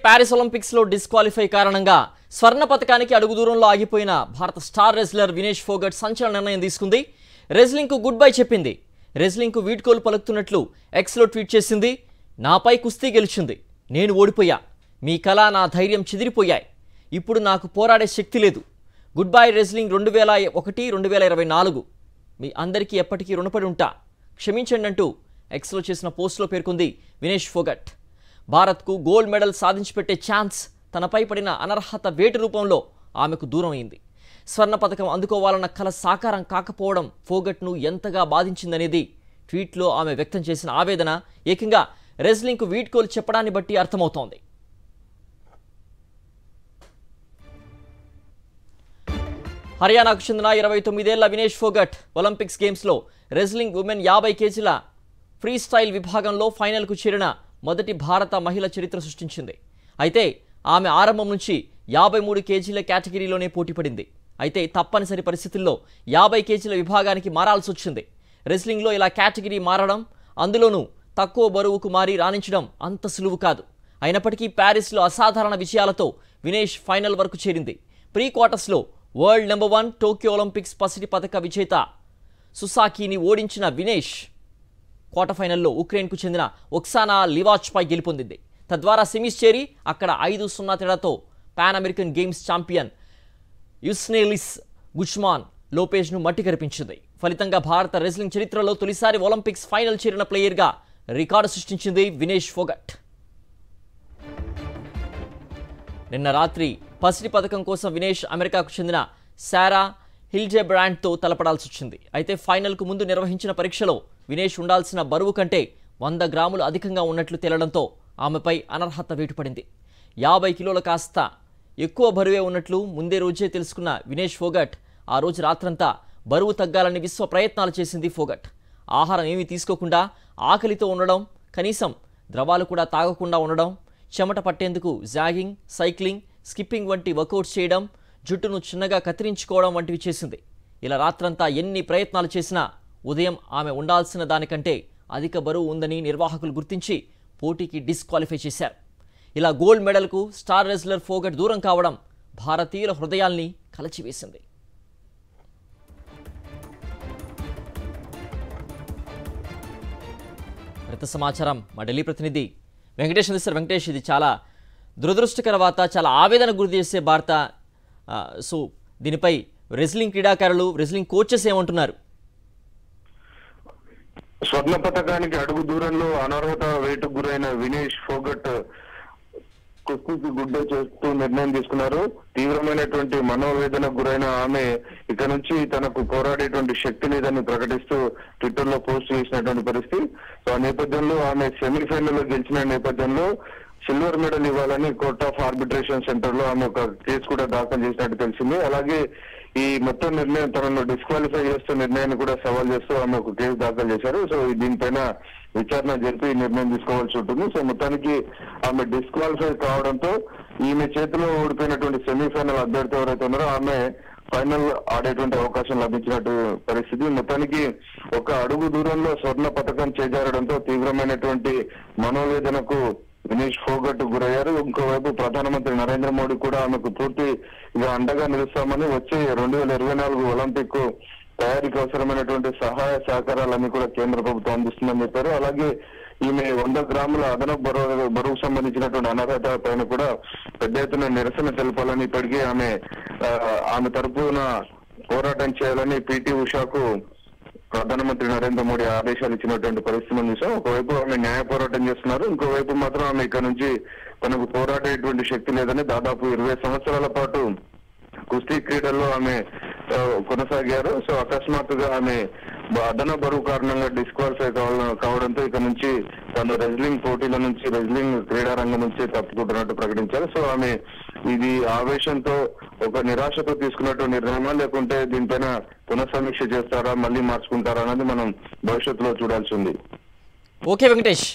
Paris Olympics లో disqualify కారణంగా స్వర్ణ పతకానికి అడుగు దూరంలో ఆగిపోయిన భారత స్టార్ రెజ్లర్ వినేష్ ఫోగట్ సంచలన నిర్ణయం తీసుకుంది. రెజ్లింగ్ కు గుడ్ బై చెప్పింది. రెజ్లింగ్ కు వీడ్కోలు పలుకుతున్నట్లు ఎక్స్ లో ట్వీట్ చేసింది. నాపై కుస్తీ గెలిచింది, నేను ఓడిపోయా, మీ కళ నా ధైర్యం చెదిరిపోయాయి, ఇప్పుడు నాకు పోరాడే శక్తి లేదు. గుడ్ బై రెజ్లింగ్ 2001-2024 మీ అందరికీ ఎప్పటికీ రుణపడి ఉంటా, క్షమించండి అంటూ ఎక్స్లో చేసిన పోస్ట్లో పేర్కొంది వినేష్ ఫోగట్. భారత్కు గోల్డ్ మెడల్ సాధించిపెట్టే ఛాన్స్ తనపై పడిన అనర్హత వేటు రూపంలో ఆమెకు దూరం అయింది. స్వర్ణ పథకం అందుకోవాలన్న కల సాకారం కాకపోవడం ఫోగట్ను ఎంతగా బాధించిందనేది ట్వీట్లో ఆమె వ్యక్తం చేసిన ఆవేదన ఏకంగా రెజ్లింగ్కు వీడ్కోలు చెప్పడాన్ని బట్టి అర్థమవుతోంది. హర్యానాకు చెందిన 29 ఏళ్ల వినేష్ ఫోగట్ ఒలింపిక్స్ గేమ్స్లో రెజ్లింగ్ ఉమెన్ 50 కేజీల ఫ్రీ స్టైల్ విభాగంలో ఫైనల్కు చేరిన మొదటి భారత మహిళ చరిత్ర సృష్టించింది. అయితే ఆమె ఆరంభం నుంచి 53 కేజీల కేటగిరీలోనే పోటీపడింది. అయితే తప్పనిసరి పరిస్థితుల్లో 50 కేజీల విభాగానికి మారాల్సి వచ్చింది. రెజ్లింగ్లో ఇలా కేటగిరీ మారడం, అందులోనూ తక్కువ బరువుకు మారి రాణించడం అంత సులువు కాదు. అయినప్పటికీ ప్యారిస్లో అసాధారణ విజయాలతో వినేష్ ఫైనల్ వరకు చేరింది. ప్రీ క్వార్టర్స్లో వరల్డ్ నెంబర్ 1 టోక్యో ఒలింపిక్స్ పసిడి పథక విజేత సుసాకీని ఓడించిన వినేష్ క్వార్టర్ ఫైనల్లో ఉక్రెయిన్కు చెందిన ఒక్సానా లివాచ్పై గెలుపొందింది. తద్వారా సెమీస్ చేరి అక్కడ 5-0 తేడాతో Pan American Games champion Yusneylys Guzman లోపేజ్ను మట్టి కరిపించింది. ఫలితంగా భారత రెజ్లింగ్ చరిత్రలో తొలిసారి ఒలింపిక్స్ ఫైనల్ చేరిన ప్లేయర్గా రికార్డు సృష్టించింది వినేష్ ఫోగట్. నిన్న రాత్రి పసిడి పథకం కోసం వినేష్ అమెరికాకు చెందిన సారా హిల్జెబ్రాండ్తో తలపడాల్సి వచ్చింది. అయితే ఫైనల్కు ముందు నిర్వహించిన పరీక్షలో వినేష్ ఉండాల్సిన బరువు కంటే 100 గ్రాములు అధికంగా ఉన్నట్లు తేలడంతో ఆమెపై అనర్హత వేటుపడింది. 50 కిలోల కాస్త ఎక్కువ బరువే ఉన్నట్లు ముందే రోజే తెలుసుకున్న వినేష్ ఫోగట్ ఆ రోజు రాత్రంతా బరువు తగ్గాలని విశ్వ ప్రయత్నాలు చేసింది. ఫోగట్ ఆహారం ఏమీ తీసుకోకుండా ఆకలితో ఉండడం, కనీసం ద్రవాలు కూడా తాగకుండా ఉండడం, చెమట పట్టేందుకు జాగింగ్, సైక్లింగ్, స్కిప్పింగ్ వంటి వర్కౌట్స్ చేయడం, జుట్టును చిన్నగా కత్తిరించుకోవడం వంటివి చేసింది. ఇలా రాత్రంతా ఎన్ని ప్రయత్నాలు చేసినా ఉదయం ఆమె ఉండాల్సిన దానికంటే అధిక బరువు ఉందని నిర్వాహకులు గుర్తించి పోటీకి డిస్క్వాలిఫై చేశారు. ఇలా గోల్డ్ మెడల్కు స్టార్ రెజ్లర్ ఫోగట్ దూరం కావడం భారతీయుల హృదయాల్ని కలచివేసింది. మరింత సమాచారం మా ఢిల్లీ ప్రతినిధి వెంకటేష్ అందిస్తారు. వెంకటేష్, ఇది చాలా దురదృష్టకర వార్త, చాలా ఆవేదన గురి చేసే వార్త. సో దీనిపై రెజ్లింగ్ క్రీడాకారులు, రెజ్లింగ్ కోచెస్ ఏమంటున్నారు? స్వర్ణ పథకానికి అడుగు దూరంలో అనర్హత వేటుకు గురైన వినేష్ ఫోగట్ కుస్తీకి గుడ్డ చేస్తూ నిర్ణయం తీసుకున్నారు. తీవ్రమైనటువంటి మనోవేదనకు గురైన ఆమె ఇక నుంచి తనకు పోరాడేటువంటి శక్తి లేదని ప్రకటిస్తూ ట్విట్టర్ లో పోస్ట్ చేసినటువంటి పరిస్థితి. సో ఆ నేపథ్యంలో ఆమె సెమీఫైనల్ లో గెలిచిన నేపథ్యంలో సిల్వర్ మెడల్ ఇవ్వాలని కోర్ట్ ఆఫ్ ఆర్బిట్రేషన్ సెంటర్ లో ఆమె ఒక కేసు కూడా దాఖలు చేసినట్టు తెలిసింది. అలాగే ఈ మొత్తం నిర్ణయం తనను డిస్క్వాలిఫై చేస్తూ నిర్ణయాన్ని కూడా సవాల్ చేస్తూ ఆమె ఒక కేసు దాఖలు చేశారు. సో దీనిపైన విచారణ జరిపి నిర్ణయం తీసుకోవాల్సి ఉంటుంది. సో మొత్తానికి ఆమె డిస్క్వాలిఫై కావడంతో ఈమె చేతిలో ఓడిపోయినటువంటి సెమీఫైనల్ అభ్యర్థి ఎవరైతే ఉన్నారో ఆమె ఫైనల్ ఆడేటువంటి అవకాశం లభించినట్టు పరిస్థితి. మొత్తానికి ఒక అడుగు దూరంలో స్వర్ణ పథకం చేజారడంతో తీవ్రమైనటువంటి మనోవేదనకు వినేష్ ఫోగట్ గురయ్యారు. ఇంకోవైపు ప్రధానమంత్రి నరేంద్ర మోడీ కూడా ఆమెకు పూర్తిగా అండగా నిలుస్తామని వచ్చే 2024 ఒలింపిక్ తయారీకి అవసరమైనటువంటి సహాయ సహకారాలన్నీ కూడా కేంద్ర ప్రభుత్వం అందిస్తుందని చెప్పారు. అలాగే ఈమె 100 గ్రాముల అదనపు బరువుకు సంబంధించినటువంటి అనర్హత పైన కూడా పెద్ద ఎత్తున నిరసన తెలపాలని ఇప్పటికీ ఆమె తరపున పోరాటం చేయాలని పిటి ఉషాకు ప్రధానమంత్రి నరేంద్ర మోడీ ఆదేశాలు ఇచ్చినటువంటి పరిస్థితి మనం చూసాం. ఒకవైపు ఆమె న్యాయ పోరాటం చేస్తున్నారు, ఇంకోవైపు మాత్రం ఆమె ఇక్కడ నుంచి తనకు పోరాడేటువంటి శక్తి లేదని దాదాపు 20 సంవత్సరాల పాటు కుస్తీ క్రీడల్లో ఆమె కొనసాగారు. సో అకస్మాత్తుగా ఆమె అదన బరువు కారణంగా డిస్క్వాలిఫై కావడంతో ఇక నుంచి తను రెజ్లింగ్ పోటీల నుంచి, రెజ్లింగ్ క్రీడారంగం నుంచి తప్పుకుంటున్నట్టు ప్రకటించారు. సో ఆమె ఇది ఆవేశంతో ఒక నిరాశతో తీసుకున్నట్టు నిర్ణయమా, లేకుంటే దీనిపైన పునఃసమీక్ష చేస్తారా, మళ్ళీ మార్చుకుంటారా అన్నది మనం భవిష్యత్తులో చూడాల్సి ఉంది. ఓకే వెంకటేష్.